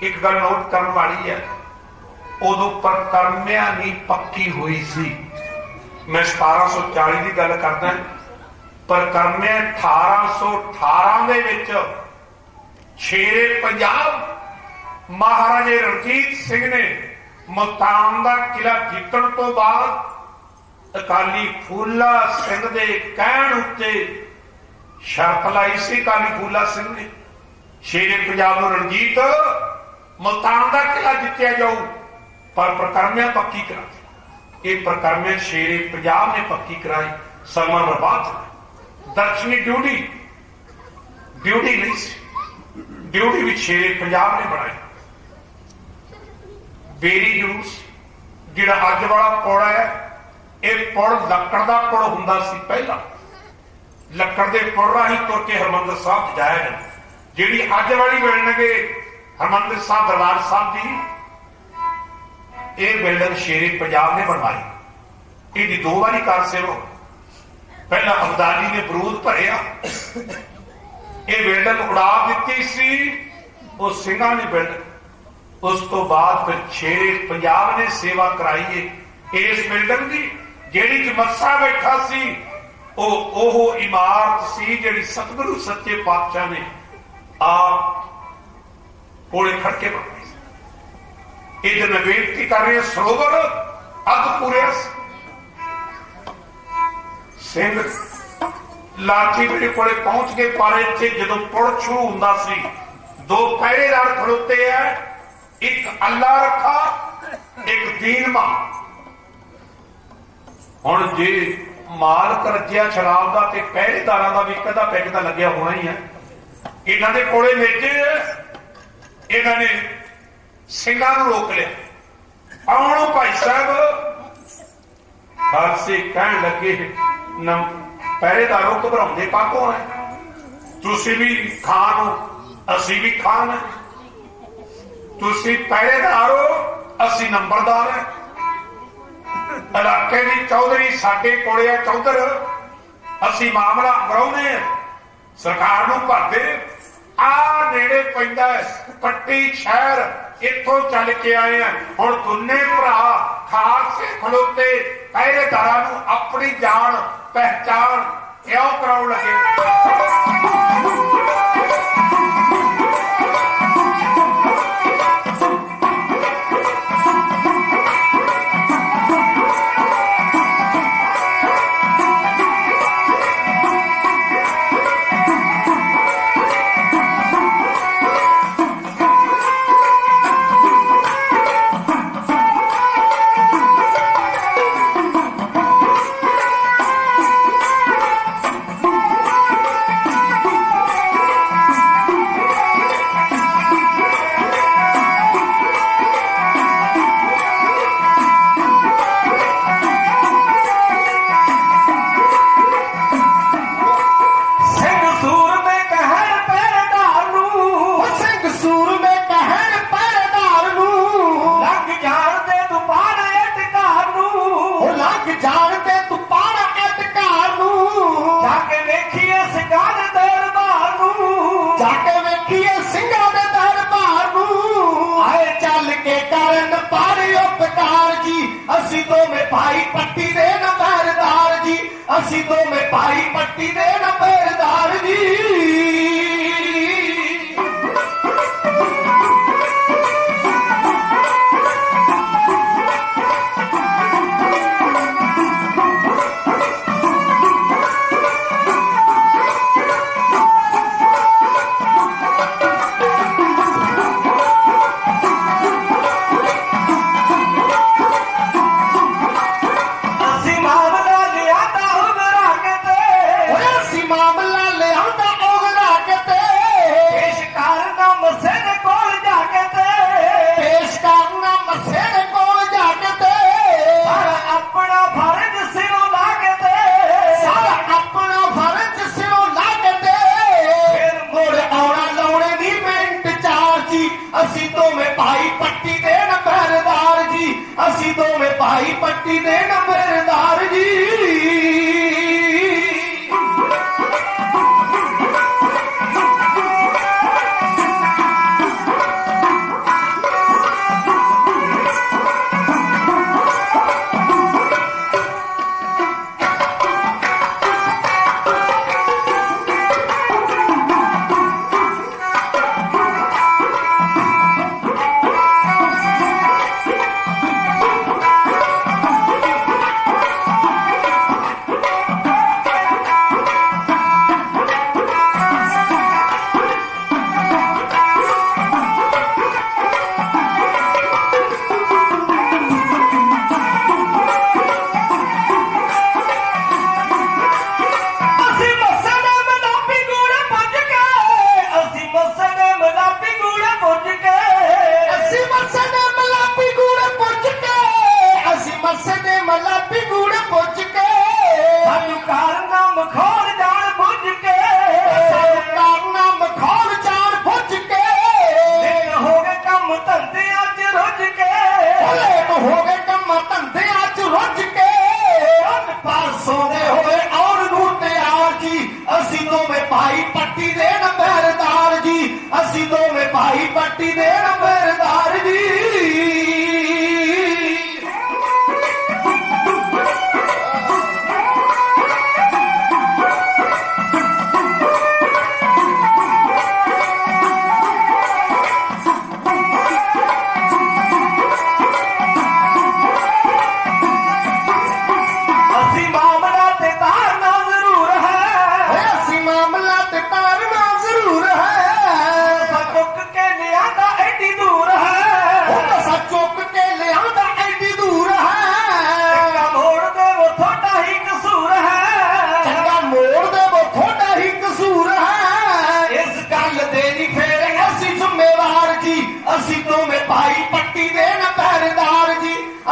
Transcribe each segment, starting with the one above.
एक गल नोट करने वाली है, उदों परकर्मिया नहीं पक्की हुई सी। मैं 1740 की गल करदा। परकर्मे 1818 दे विच शेरे पंजाब महाराजे रणजीत सिंह ने मुल्तान का किला जीतण तो बाद अकाली फूला सिंह दे कहण उत्ते शर्त लाई सी। अकाली फूला सिंह ने शेरे पंजाब नूं रणजीत मुल्तान का किला जितया जाऊ, पर परकर्मिया पक्की करा। ये परकर्मे शेरे पंजाब ने पक्की कराई। सलमान बर्बाद दक्षिणी ड्यूटी नहीं सी, ड्यूटी भी शेरे पंजाब ने बनाई। बेरी जूस जिहड़ा अज वाला पुल है, यह पुल लकड़ का पुल हुंदा सी। पहला लकड़ के पुल राही तुर के हरमंदिर साहब जाया जाए। जिहड़ी अज वाली बिल्डिंग हरमंदिर साहब दरबार साहब की, यह बिल्डिंग शेरे पंजाब ने बनवाई। यदि 2 बारी कार सेवा, पहला अब्दाली ने बरूद भरिया, यह बिल्डिंग उड़ा दी सी वो सिंघां ने बिल्डिंग। उस तो बाद फिर शेरे पंजाब ने सेवा कराई है इस बिल्डिंग की। जिहड़ी च मस्सा बैठा सी ओह इमारत सी जिहड़ी सतगुरु सच्चे पातशाह ने आप कोले खड़के बनाई। ये मैं बेनती कर रहे सरोवर अग पूरे सिंह लाठी मेरे को पहुंच गए। पर इतने जो पुल शुरू होंदा सी, 2 पहरेदार खड़ोते हैं, एक अल्लाह रखा एक दीन मां। हुण जे मालक रजिया शराब का तो पहरेदारां का भी कदा पैकदा लग्या होना ही है। इन्हां दे कोले मेजे, इन्हां ने सिंघां नूं रोक लिया। आओ भाई साहब, खालसे कहण लगे न पहरेदारों घबराउंदे काहतों है, तुसीं भी खान हो असीं भी खान है, तुसीं पहरेदार हो असीं नंबरदार है। इलाके की चौधरी साडे कोले है चौधर, असीं मामला अमराउने सरकार नूं भरदे। आ नेड़े पैंदा पट्टी शहर, इत्थों चल के आए हैं। हुण दोने भरा खालसे खलोते पहरेदारां नूं अपनी जान पहचान क्यों कराउण लगे। भाई पट्टी दे न पहरेदार जी, असी तो में भाई पट्टी दे न पहरेदार जी। भाई पट्टी दे न पहरेदार जी। ਕੰਮ ਧੰਦਿਆਂ 'ਚ ਰੁੱਝ ਕੇ ਲੇਟ ਹੋ ਗਏ ਕੰਮ ਧੰਦਿਆਂ 'ਚ ਰੁੱਝ ਕੇ ਪਰਸੋਂ ਦੇ ਹੋਏ ਔਰ ਨੂੰ ਤਿਆਰ ਜੀ ਅਸੀਂ ਦੋਵੇਂ ਭਾਈ ਪੱਟੀ ਦੇ ਨੰਬਰਦਾਰ ਜੀ ਅਸੀਂ ਦੋਵੇਂ ਭਾਈ ਪੱਟੀ ਦੇ ਨੰਬਰਦਾਰ ਜੀ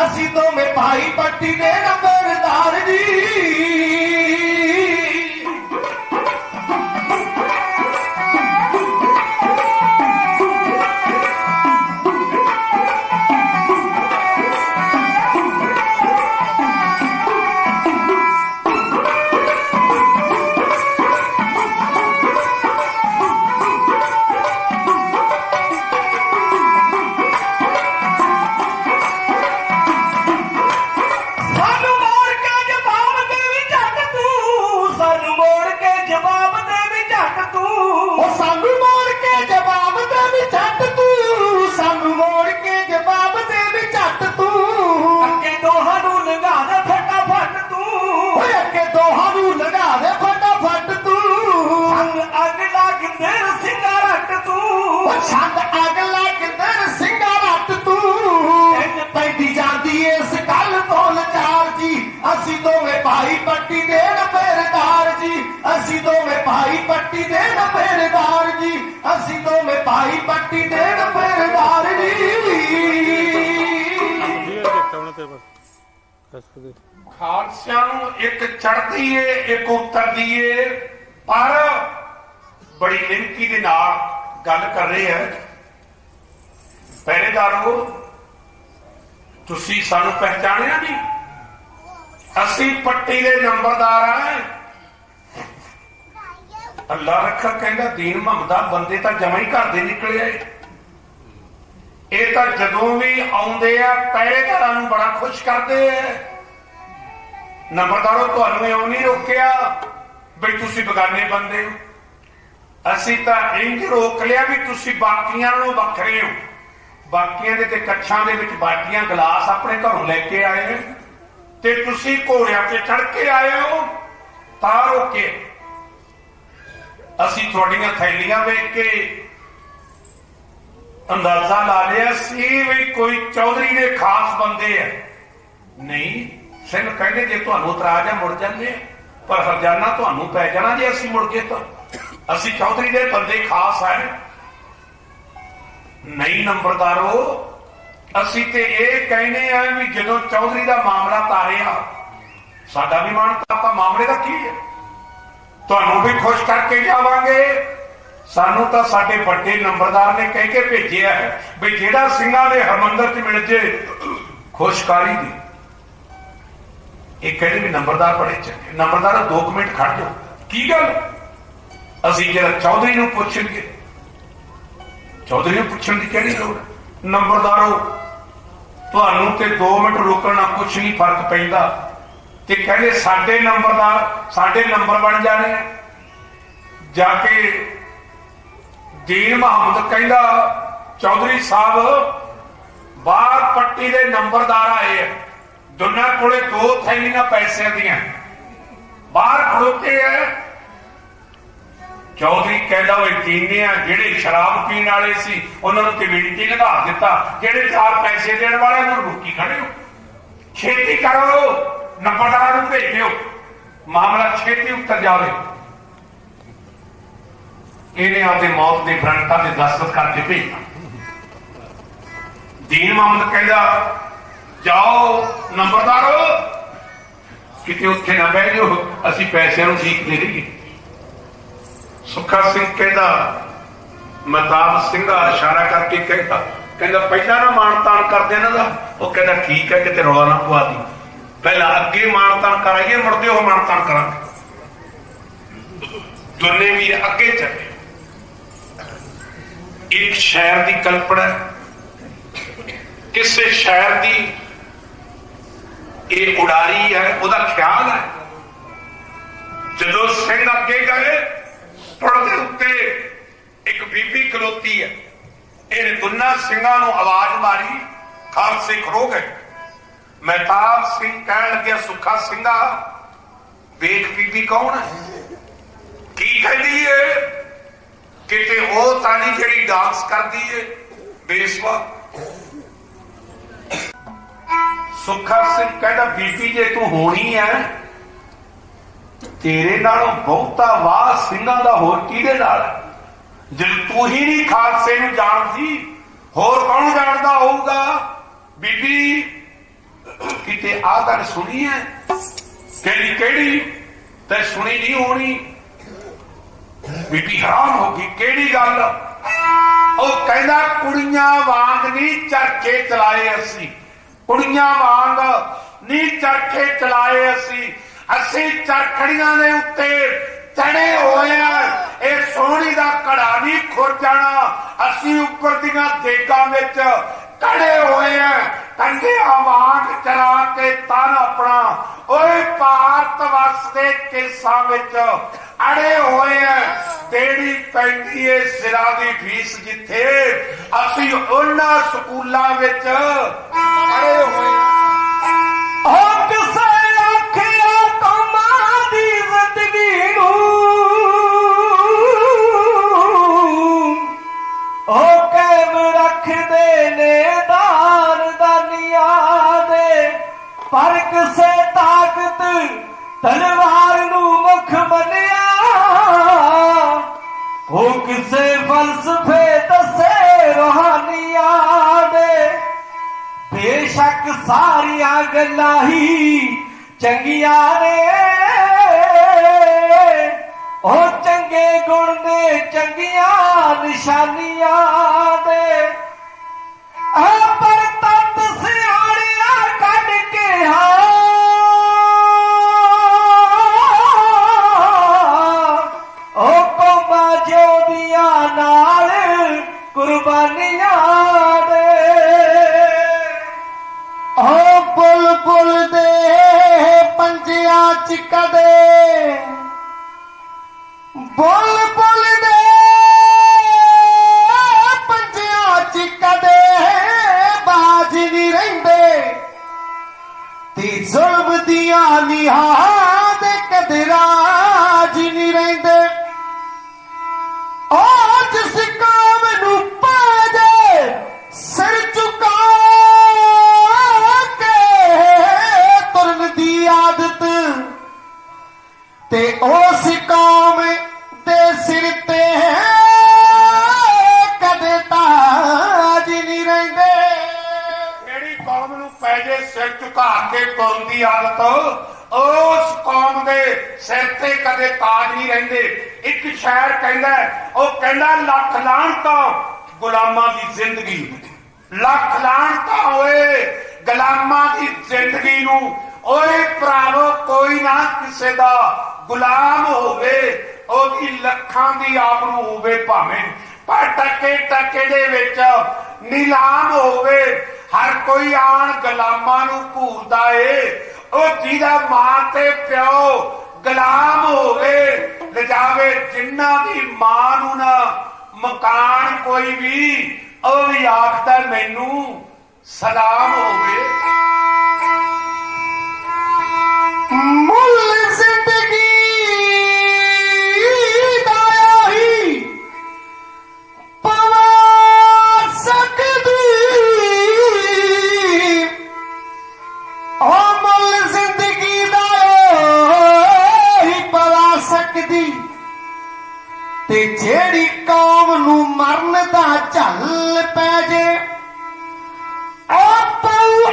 ਅਸੀਂ ਦੋਵੇਂ ਭਾਈ ਪੱਟੀ ਦੇ ਨੰਬਰਦਾਰ ਜੀ ਛੰਦ ਅੱਗ ਲੱਗਦਰ ਸਿੰਘਾ ਰੱਟ ਤੂੰ ਪੈਂਦੀ ਜਾਂਦੀ ਇਸ ਗੱਲ ਤੋਂ ਲਾਚਾਰ ਜੀ ਅਸੀਂ ਦੋਵੇਂ ਭਾਈ ਪੱਟੀ ਦੇ ਨੰਬਰਦਾਰ ਜੀ ਅਸੀਂ ਦੋਵੇਂ ਭਾਈ ਪੱਟੀ ਦੇ ਨੰਬਰਦਾਰ ਜੀ ਅਸੀਂ ਦੋਵੇਂ ਭਾਈ ਪੱਟੀ ਦੇ ਨੰਬਰਦਾਰ ਜੀ ਖਾਲਸਿਆਂ ਨੂੰ ਇੱਕ ਚੜ੍ਹਦੀ ਏ ਇੱਕ ਉਤਰਦੀ ਏ ਪਰ ਬੜੀ ਮਿਹਨਤੀ ਦੇ ਨਾਲ ਗੱਲ ਕਰ ਰਹੇ ਹੈ। ਪਹਿਰੇਦਾਰੋ ਤੁਸੀਂ ਸਾਨੂੰ ਪਹਿਚਾਣਿਆ ਨਹੀਂ ਅਸੀਂ ਪੱਟੀ ਦੇ ਨੰਬਰਦਾਰ ਆ ਅੱਲਾ ਰੱਖਾ ਕਹਿੰਦਾ ਦੀਨ ਮੁਹੰਮਦਾ ਬੰਦੇ ਤਾਂ ਜਮਾਂ ਹੀ ਘਰ ਦੇ ਨਿਕਲੇ ਆਏ ਇਹ ਤਾਂ ਜਦੋਂ ਵੀ ਆਉਂਦੇ ਆ ਪਹਿਰੇਦਾਰਾਂ ਨੂੰ ਬੜਾ ਖੁਸ਼ ਕਰਦੇ ਆ ਨੰਬਰਦਾਰੋ ਤੁਹਾਨੂੰ ਇਉਂ ਨਹੀਂ ਰੋਕਿਆ ਵੀ ਤੁਸੀਂ ਬਗਾਨੇ ਬੰਦੇ ਹੋ ਅਸੀਂ ਤਾਂ ਇੰਜ ਰੋਕ ਲਿਆ ਵੀ ਤੁਸੀਂ ਬਾਕੀਆਂ ਨਾਲੋਂ ਵੱਖਰੇ ਹੋ ਬਾਕੀਆਂ ਦੇ ਤੇ ਕੱਛਾਂ ਦੇ ਵਿੱਚ ਬਾਟੀਆਂ ਗਲਾਸ ਆਪਣੇ ਘਰੋਂ ਲੈ ਕੇ ਆਏ ਨੇ ਤੇ ਤੁਸੀਂ ਘੋੜਿਆਂ ਤੇ ਚੜ ਕੇ ਆਏ ਹੋ ਤਾਂ ਰੋਕੇ ਅਸੀਂ ਤੁਹਾਡੀਆਂ ਥੈਲੀਆਂ ਵੇਖ ਕੇ ਅੰਦਾਜ਼ਾ ਲਾ ਲਿਆ ਸੀ ਵੀ ਕੋਈ ਚੌਧਰੀ ਦੇ ਖਾਸ ਬੰਦੇ ਆ ਨਹੀਂ ਸਿੰਘ ਕਹਿੰਦੇ ਜੇ ਤੁਹਾਨੂੰ ਇਤਰਾਜ਼ ਆ ਮੁੜ ਜਾਂਦੇ ਪਰ ਹਰਜਾਨਾ ਤੁਹਾਨੂੰ ਪੈ ਜਾਣਾ ਜੇ ਅਸੀਂ ਮੁੜ ਗਏ ਤਾਂ ਅਸੀਂ ਚੌਧਰੀ ਦੇ ਬੰਦੇ ਖਾਸ ਹੈ ਨਹੀਂ ਨੰਬਰਦਾਰੋ ਅਸੀਂ ਤੇ ਇਹ ਕਹਿੰਦੇ ਆ ਵੀ ਜਦੋਂ ਚੌਧਰੀ ਦਾ ਮਾਮਲਾ ਤਾਰਿਆ ਸਾਡਾ ਵੀ ਮਨ ਕਰਤਾ ਮਾਮਲੇ ਦਾ ਕੀ ਹੈ ਤੁਹਾਨੂੰ ਵੀ ਖੁਸ਼ ਕਰਕੇ ਜਾਵਾਂਗੇ ਸਾਨੂੰ ਤਾਂ ਸਾਡੇ ਵੱਡੇ ਨੰਬਰਦਾਰ ਨੇ ਕਹਿ ਕੇ ਭੇਜਿਆ ਹੈ ਵੀ ਜਿਹੜਾ ਸਿੰਘਾਂ ਦੇ ਹਰਮੰਦਰ 'ਚ ਮਿਲ ਜੇ ਖੁਸ਼ਕਾਰੀ ਦੀ ਇਹ ਕਹਿੰਦੇ ਵੀ ਨੰਬਰਦਾਰ ਬੜੇ ਚੰਗੇ ਨੰਬਰਦਾਰ 2 ਮਿੰਟ ਖੜ ਜਾਓ ਕੀ ਗੱਲ ਅਸੀਂ ਜਿਹੜਾ ਚੌਧਰੀ ਨੂੰ ਪੁੱਛਣਗੇ ਚੌਧਰੀ ਨੂੰ ਪੁੱਛਣ ਦੀ ਕਿਹੜੀ ਲੋੜ ਨੰਬਰਦਾਰੋ ਤੁਹਾਨੂੰ ਤੇ 2 ਮਿੰਟ ਰੁਕਣ ਨਾਲ ਕੁਛ ਨਹੀਂ ਫਰਕ ਪੈਂਦਾ ਤੇ ਕਹਿੰਦੇ ਸਾਡੇ ਨੰਬਰਦਾਰ ਸਾਡੇ ਨੰਬਰ ਬਣ ਜਾਣੇ ਜਾ ਕੇ ਦੀਨ ਮੁਹੰਮਦ ਕਹਿੰਦਾ ਚੌਧਰੀ ਸਾਹਿਬ ਬਾਹਰ ਪੱਟੀ ਦੇ ਨੰਬਰਦਾਰ ਆਏ ਆ ਦੋਨਾਂ ਕੋਲੇ 2 ਥੈਲੀਆਂ ਪੈਸਿਆਂ ਦੀਆਂ ਬਾਹਰ ਖੜੋਤੇ ਆ ਚੌਧਰੀ ਕਹਿੰਦਾ ਉਹ ਜੀਨੇ ਆ ਜਿਹੜੇ ਸ਼ਰਾਬ ਪੀਣ ਵਾਲੇ ਸੀ ਉਹਨਾਂ ਨੂੰ ਕਮੇਟੀ ਲਗਾ ਦਿੱਤਾ ਜਿਹੜੇ 4 ਪੈਸੇ ਦੇਣ ਵਾਲੇ ਨੂੰ ਰੁਕੀ ਖੜੇ ਹੋ ਛੇਤੀ ਕਰੋ ਨੰਬਰਦਾਰਾਂ ਨੂੰ ਭੇਜਿਓ ਮਾਮਲਾ ਛੇਤੀ ਉੱਤਰ ਜਾਵੇ ਇਹਨੇ ਆਪਦੇ ਮੌਤ ਦੇ ਫਰੰਟਾਂ ਤੇ ਦਸਤਖਤ ਕਰਕੇ ਭੇਜਿਆ ਦੀਨ ਮੁਹੰਮਦ ਕਹਿੰਦਾ ਜਾਓ ਨੰਬਰਦਾਰੋ ਕਿਤੇ ਉੱਥੇ ਨਾ ਬਹਿ ਜਾਓ ਅਸੀਂ ਪੈਸਿਆਂ ਨੂੰ ਠੀਕ ਦੇ ਰਹੀਏ ਸੁੱਖਾ ਸਿੰਘ ਕਹਿੰਦਾ ਮਹਿਤਾਬ ਸਿੰਘਾ ਇਸ਼ਾਰਾ ਕਰਕੇ ਕਹਿੰਦਾ ਪਹਿਲਾਂ ਨਾ ਮਾਣ ਤਾਣ ਕਰਦੇ ਇਹਨਾਂ ਦਾ। ਉਹ ਕਹਿੰਦਾ ਠੀਕ ਹੈ, ਕਿਤੇ ਰੌਲਾ ਨਾ ਪਵਾ ਦੀ, ਪਹਿਲਾਂ ਅੱਗੇ ਮਾਣ ਤਾਣ ਕਰਾਈਏ, ਮੁੜਦੇ ਉਹ ਮਾਣ ਤਾਣ ਕਰਾਂਗੇ। ਦੋਨੇ ਵੀਰ ਅੱਗੇ ਚੱਲੇ। ਇੱਕ ਸ਼ਹਿਰ ਦੀ ਕਲਪਨਾ, ਕਿਸੇ ਸ਼ਹਿਰ ਦੀ ਇਹ ਉਡਾਰੀ ਹੈ, ਉਹਦਾ ਖਿਆਲ ਹੈ। ਜਦੋਂ ਸਿੰਘ ਅੱਗੇ ਗਏ, ਪੁਲ ਦੇ ਉੱਤੇ ਇੱਕ ਬੀਬੀ ਖਲੋਤੀ ਹੈ। ਇਹਨੇ ਦੋਨਾਂ ਸਿੰਘਾਂ ਨੂੰ ਆਵਾਜ਼ ਮਾਰੀ, ਖਾਲਸੇ ਖੜੋ ਗਏ। ਮਹਿਤਾਬ ਸਿੰਘ ਕਹਿਣ ਲੱਗਿਆ, ਸੁੱਖਾ ਸਿੰਘਾ ਵੇਖ ਬੀਬੀ ਕੌਣ ਹੈ, ਕੀ ਕਹਿੰਦੀ ਏ? ਕਿਤੇ ਉਹ ਤਾਂ ਨਹੀਂ ਜਿਹੜੀ ਡਾਂਸ ਕਰਦੀ ਏ ਬੇਸਵਾ? ਸੁੱਖਾ ਸਿੰਘ ਕਹਿੰਦਾ, ਬੀਬੀ ਜੇ ਤੂੰ ਹੋਣੀ ਹੈ, ਤੇਰੇ ਨਾਲੋਂ ਬਹੁਤਾ ਵਾਹ ਸਿੰਘਾਂ ਦਾ ਹੋਰ ਕਿਹਦੇ ਨਾਲ? ਜੇ ਤੂੰ ਹੀ ਨਹੀਂ ਖਾਲਸੇ ਨੂੰ ਜਾਣਦੀ, ਹੋਰ ਕੌਣ ਜਾਣਦਾ ਹੋਊਗਾ? ਬੀਬੀ ਕਿਤੇ ਆਹ ਗੱਲ ਸੁਣੀ ਹੈ? ਕਹਿੰਦੀ ਕਿਹੜੀ? ਤੇ ਸੁਣੀ ਨਹੀਂ ਹੋਣੀ। ਬੀਬੀ ਹੈਰਾਨ ਹੋ ਗਈ, ਕਿਹੜੀ ਗੱਲ? ਉਹ ਕਹਿੰਦਾ, ਕੁੜੀਆਂ ਵਾਂਗ ਨਹੀਂ ਚਰਖੇ ਚਲਾਏ ਅਸੀਂ, ਕੁੜੀਆਂ ਵਾਂਗ ਨਹੀਂ ਚਰਖੇ ਚਲਾਏ ਅਸੀਂ, ਅਸੀਂ ਚਰਖੜੀਆਂ ਦੇ ਉੱਤੇ ਚੜੇ ਹੋਏ ਆ। ਇਹ ਸੋਹਣੀ ਦਾ ਘੜਾ ਨਹੀਂ ਖੁਰ ਜਾਣਾ, ਅਸੀਂ ਉੱਪਰ ਦੀਆਂ ਦੇਗਾਂ ਵਿੱਚ ਕੜੇ ਹੋਏ ਆ। ਕੰਢਿਆਂ ਵਾਂਗ ਚਰਾ ਕੇ ਤਨ ਆਪਣਾ ਓਏ ਭਾਰਤ ਵਸਦੇ ਕੇਸਾਂ ਵਿੱਚ ਅੜੇ ਹੋਏ ਆ। ਦੇਣੀ ਪੈਂਦੀ ਏ ਸਿਰਾਂ ਦੀ ਫੀਸ ਜਿੱਥੇ, ਅਸੀਂ ਉਹਨਾਂ ਸਕੂਲਾਂ ਵਿੱਚ ਅੜੇ ਹੋਏ ਆ। ਕਿਸੇ ਆਖਿਆ ਕੌਮਾਂ ਦੀ ਜ਼ਿੰਦਗੀ ਨੂੰ, ਉਹ ਕਾਇਮ ਰੱਖਦੇ ਨੇ ਦਾਨੀਆਂ ਦੇ, ਪਰ ਕਿਸੇ ਤਾਕਤ ਤਲਵਾਰ ਨੂੰ ਮੁੱਖ ਮੰਨਿਆ, ਉਹ ਕਿਸੇ ਫਲਸਫੇ ਦੱਸੇ ਰੂਹਾਨੀਆਂ ਦੇ। ਬੇਸ਼ੱਕ ਸਾਰੀਆਂ ਗੱਲਾਂ ਹੀ ਚੰਗੀਆਂ ਨੇ, ਉਹ ਚੰਗੇ ਗੁਣ ਨੇ ਚੰਗੀਆਂ ਨਿਸ਼ਾਨੀਆਂ ਦੇ। ਪਰ ਤਤ ਸਿਆਣਿਆਂ ਕੱਢ ਕੇ ਉਹ ਕੌਮਾਂ ਜਿਉਂਦੀਆਂ ਨਾਲ ਕੁਰਬਾਨੀਆਂ ਦੇ। ਉਹ ਬੁਲਬੁਲ ਦੇ ਪੰਜਿਆਂ ਚ ਕਦੇ, ਬੁਲਬੁਲ ਦੇ ਪੰਜਿਆਂ ਚ ਕਦੇ ਬਾਜ ਨਹੀਂ ਰਹਿੰਦੇ, ਤੇ ਜ਼ੁਲਮ ਦੀਆਂ ਨਿਹਾਂ ਦੇ ਕਦੇ ਰਾਜ ਨਹੀਂ ਰਹਿੰਦੇ। ਉਹ ਜਿਸ ਕੌਮ ਨੂੰ ਪਾ ਦੇ ਸਿਰ ਝੁਕਾ ਕੇ ਤੁਰਨ ਦੀ ਆਦਤ, ਤੇ ਉਸ ਕੌਮ ਦੇ ਸਿਰ ਤੇ ਕਦੇ ਤਾਜ ਨਹੀਂ ਰਹਿੰਦੇ। ਜਿਹੜੀ ਕੌਮ ਨੂੰ ਪੈ ਜੇ ਸਿਰ ਝੁਕਾ ਕੇ ਤੁਰਨ ਦੀ ਆਦਤ, ਉਸ ਕੌਮ ਦੇ ਸਿਰ ਤੇ ਕਦੇ ਤਾਜ ਨਹੀਂ ਰਹਿੰਦੇ। ਇੱਕ ਸ਼ਾਇਰ ਕਹਿੰਦਾ, ਉਹ ਕਹਿੰਦਾ, ਲੱਖ ਲਾਹਨਤਾਂ ਗੁਲਾਮਾਂ ਦੀ ਜ਼ਿੰਦਗੀ, ਲੱਖ ਲਾਹਨਤਾਂ ਹੋਏ ਗੁਲਾਮਾਂ ਦੀ ਜ਼ਿੰਦਗੀ ਨੂੰ। ਓਏ ਭਰਾਵੋ, ਕੋਈ ਨਾ ਕਿਸੇ ਦਾ ਗੁਲਾਮ ਹੋਵੇ, ਉਹਦੀ ਲੱਖਾਂ ਦੀ ਆਪ ਨੂੰ ਹੋਵੇ ਭਾਵੇਂ, ਪਰ ਟਕੇ ਟਕੇ ਦੇ ਵਿੱਚ ਨੀਲਾਮ ਹੋਵੇ। ਹਰ ਕੋਈ ਆਣ ਗੁਲਾਮਾਂ ਨੂੰ ਘੂਰਦਾ ਏ, ਉਹ ਜਿਹਦਾ ਮਾਂ ਤੇ ਪਿਓ ਗੁਲਾਮ ਹੋਵੇ। ਲਿਜਾਵੇ ਜਿਨ੍ਹਾਂ ਦੀ ਮਾਂ ਨੂੰ ਨਾ ਮਕਾਨ ਕੋਈ ਵੀ, ਉਹ ਵੀ ਆਖਦਾ ਮੈਨੂੰ ਸਲਾਮ ਹੋਵੇ। ਮੁੱਲ ਜ਼ਿੰਦਗੀ ਦਾ ਉਹੀ ਪਵਾ ਸਕਦੀ, ਉਹ ਮੁੱਲ ਜ਼ਿੰਦਗੀ ਦਾ ਉਹੀ ਪਵਾ ਸਕਦੀ, ਤੇ ਜਿਹੜੀ ਕੌਮ ਨੂੰ ਮਰਨ ਦਾ ਝੱਲ ਪੈ ਜੇ, ਉਹ ਪਊ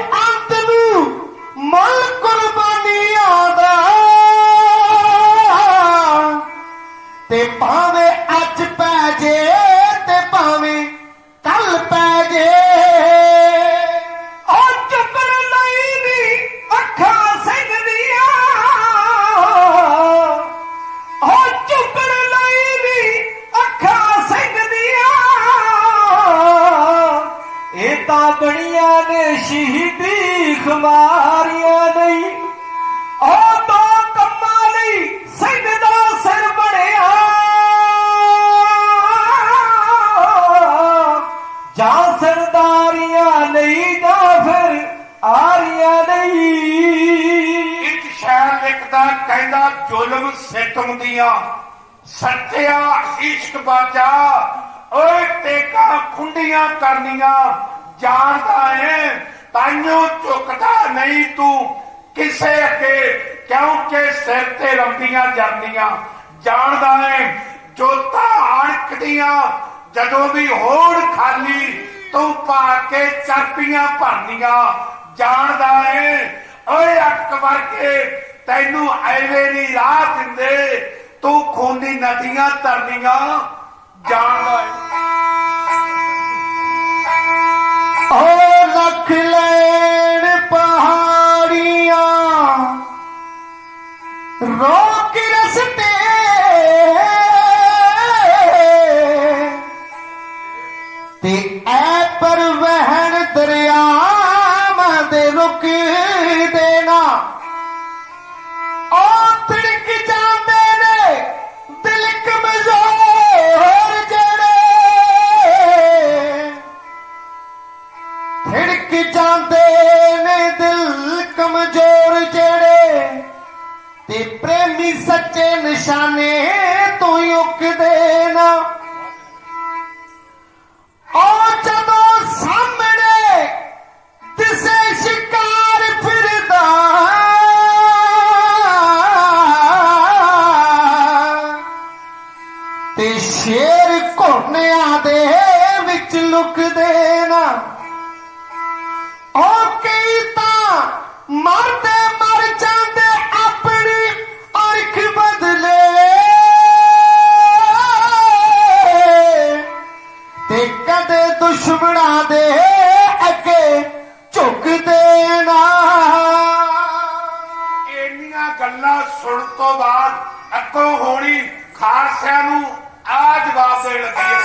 तां बणियां ने शहीदी खुमारियां नहीं ओ तो कम्मा नहीं सिंध दा सिर बणिया जां सरदारियां नहीं जां फिर आरियां नहीं। एक शायर लिखदा कहंदा जुल्म सितम दियां सत्या इश्क बाजा ओए टेका खुंडियां करनियां जानदा है ताइयों झुकदा नहीं तू किसे अगे क्योंकि सिर ते रंबियां जरनियां जानदा है जोता अणकदियां जदों भी होड़ खाली तू पा के चापियां भरनियां जानदा है ओए अकबर के तैनू ऐवे नी राह दिंदे तू खूनी नदियां तरनियां जानदा ओ लख लैन पहाड़ियां रोक रस्ते ते ऐ पर वहन दरियावां दे रुक देना ओ तिड़क जांदे ने दिल कमजोर जड़े थिड़क जांदे ने दिल कमजोर जड़े ते प्रेमी सच्चे निशाने तू युक देना ओ जदों सामने दिसे शिकार फिरदा ते शेर घोड़ियां दे विच लुक देना ओ कई तां मरदे मर जांदे अपनी अरख बदले ते कदे दुश्मना दे अगे झुक देना। इन्नियां गल्लां सुन तो बाद अगों होनी खालसिया नू आ जवाब देण लगी है।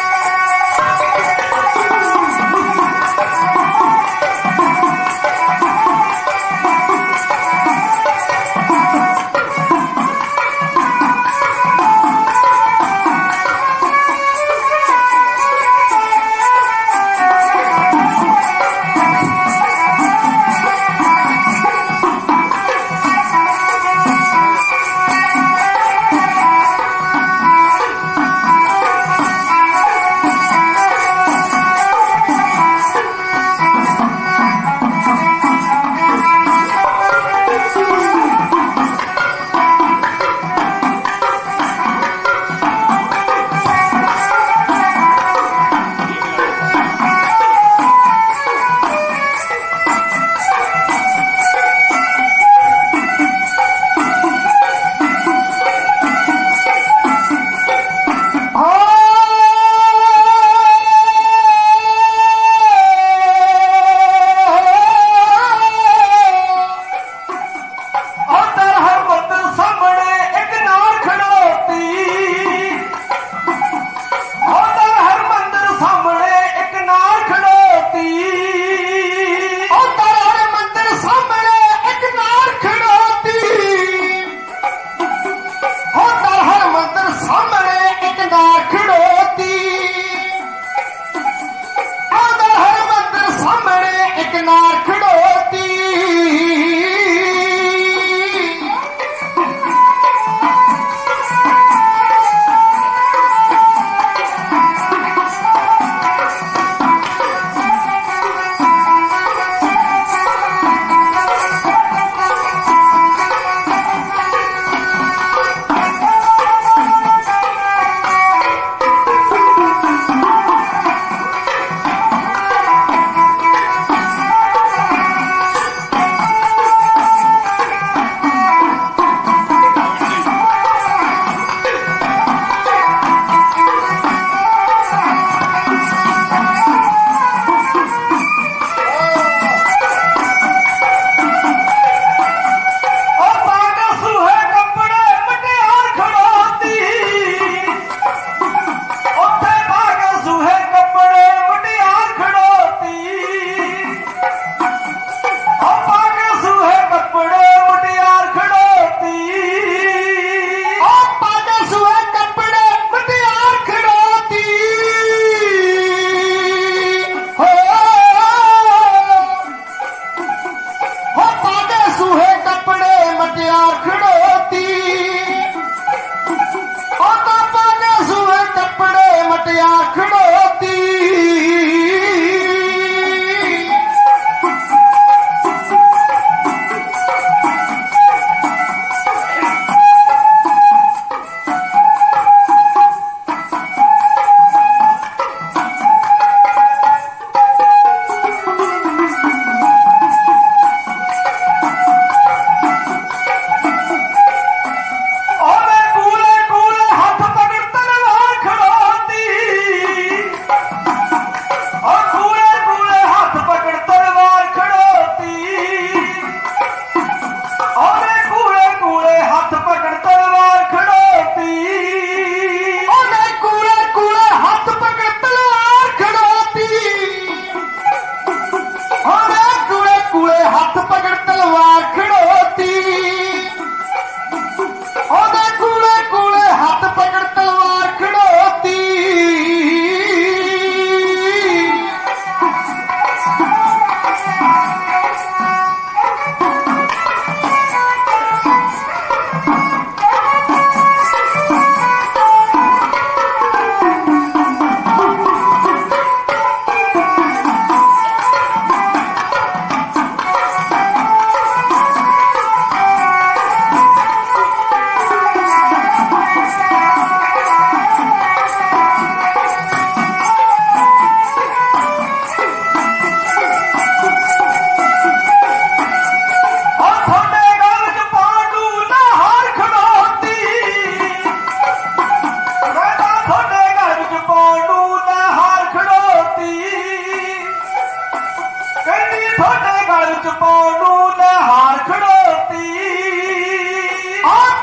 ਵਿੱਚ ਪਾਉਣ ਨੂੰ ਲਹਾਰ ਖੜੋਤੀ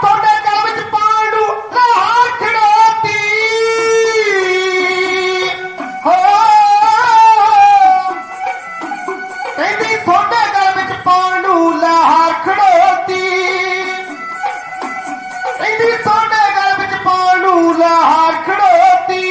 ਤੁਹਾਡੇ ਗਲ ਵਿੱਚ ਪਾਉਣ ਨੂੰ ਲਹਾਰ ਖੜੋਤੀ ਹੋ ਕਹਿੰਦੀ ਤੁਹਾਡੇ ਗਲ ਵਿੱਚ ਪਾਉਣ ਨੂੰ ਲਹਾਰ ਖੜੋਤੀ ਕਹਿੰਦੀ ਤੁਹਾਡੇ ਗਲ ਵਿੱਚ ਪਾਉਣ ਨੂੰ ਲਹਾਰ ਖੜੋਤੀ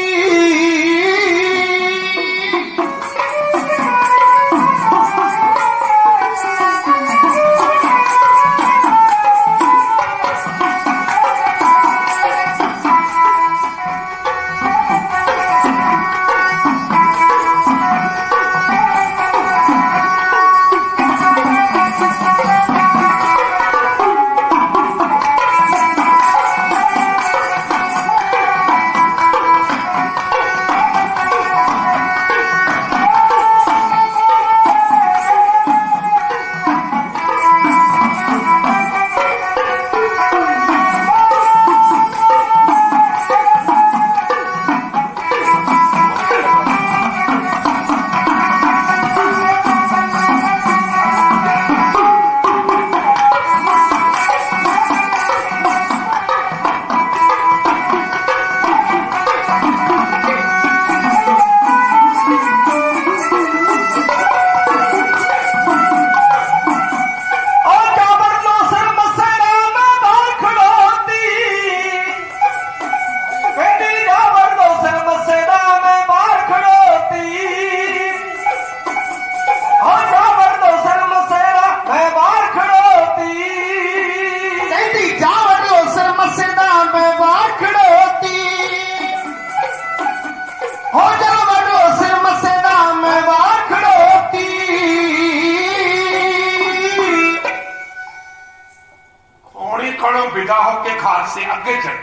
विदा होके खालसे अगे चल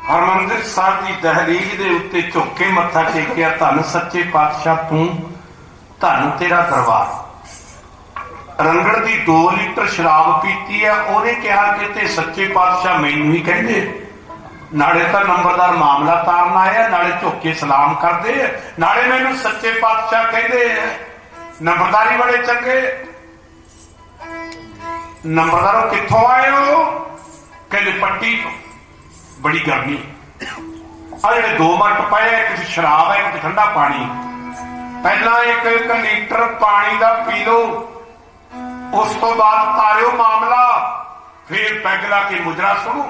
हरमंदिर साहब की दहलीज के उत्ते झुके मत्था टेकिया धन सच्चे पातशाह तू धन तेरा दरबार रंगड़ की 2 लीटर शराब पीती है उन्हें कहा कि ते सच्चे पातशाह मैनू ही कहते नाले तो नंबरदार मामला तारन आया नाले झुके सलाम करते नाले मैनू सच्चे पातशाह कहते नंबरदारी बड़े चंगे नंबरदारों कितों आए हो कहते पट्टी तो बड़ी गर्मी आ जे 2 मट पाए एक शराब है एक ठंडा पानी पहला 1 लीटर पानी का पी लो उस तो बाद तारियो मामला फिर पैग ला के मुजरा सुनो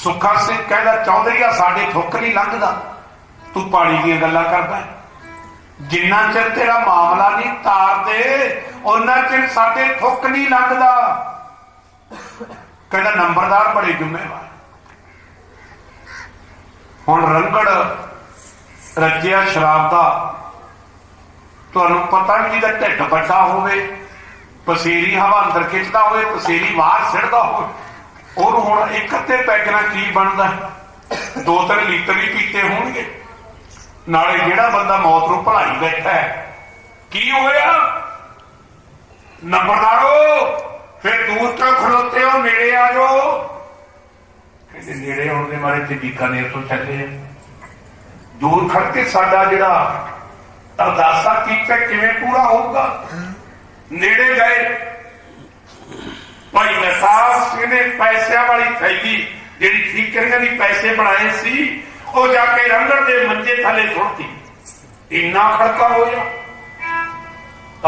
सुखा सिंह कहता चौधरी साडे थुक नहीं लंघदा तू पानी दी गल्लां करदा जिन्ना चिर तेरा मामला नहीं तार दे उन्ना चिर साडे थुक नहीं लंघदा कहता नंबरदार बड़े जिम्मेवार हुण रंगड़ रजिया शराब का तुहानूं पता नहीं जिहदा ढिड वड्डा होवे पसेरी हवा अंदर खिंचदा होवे पसेरी बाहर सिड़दा होवे और हुण एक अद्धे पैग नाल की बनदा 2-3 लीटर ही पीते होणगे नाले जिहड़ा बंदा मौत नूं भुलाई बैठा है की होया नंबरदारो फिर दूर तो खड़ोते हो नेड़े आ जाओ कहते नेड़े आने के मारे ते बीकानेर तो चले दूर खड़ के साडा जिहड़ा अरदासा कीता किवें पूरा होगा नेड़े गए भाई नसार सिंह ने पैसों वाली थैली जिहड़ी ठीकरियां दी पैसे बनाए सी वो जाके रंगड़ दे मंजे थले सुट्टी इन्ना खड़का होया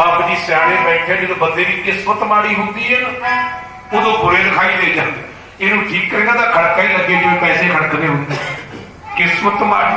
आप जी सियाने बैठे जो बंदे की किस्मत माड़ी होती है ना उदो बुरे दिखाई दे जाते इनू ठीक करेगा तो खड़का ही लगे जिवें पैसे खड़कने होंगे किस्मत माड़ी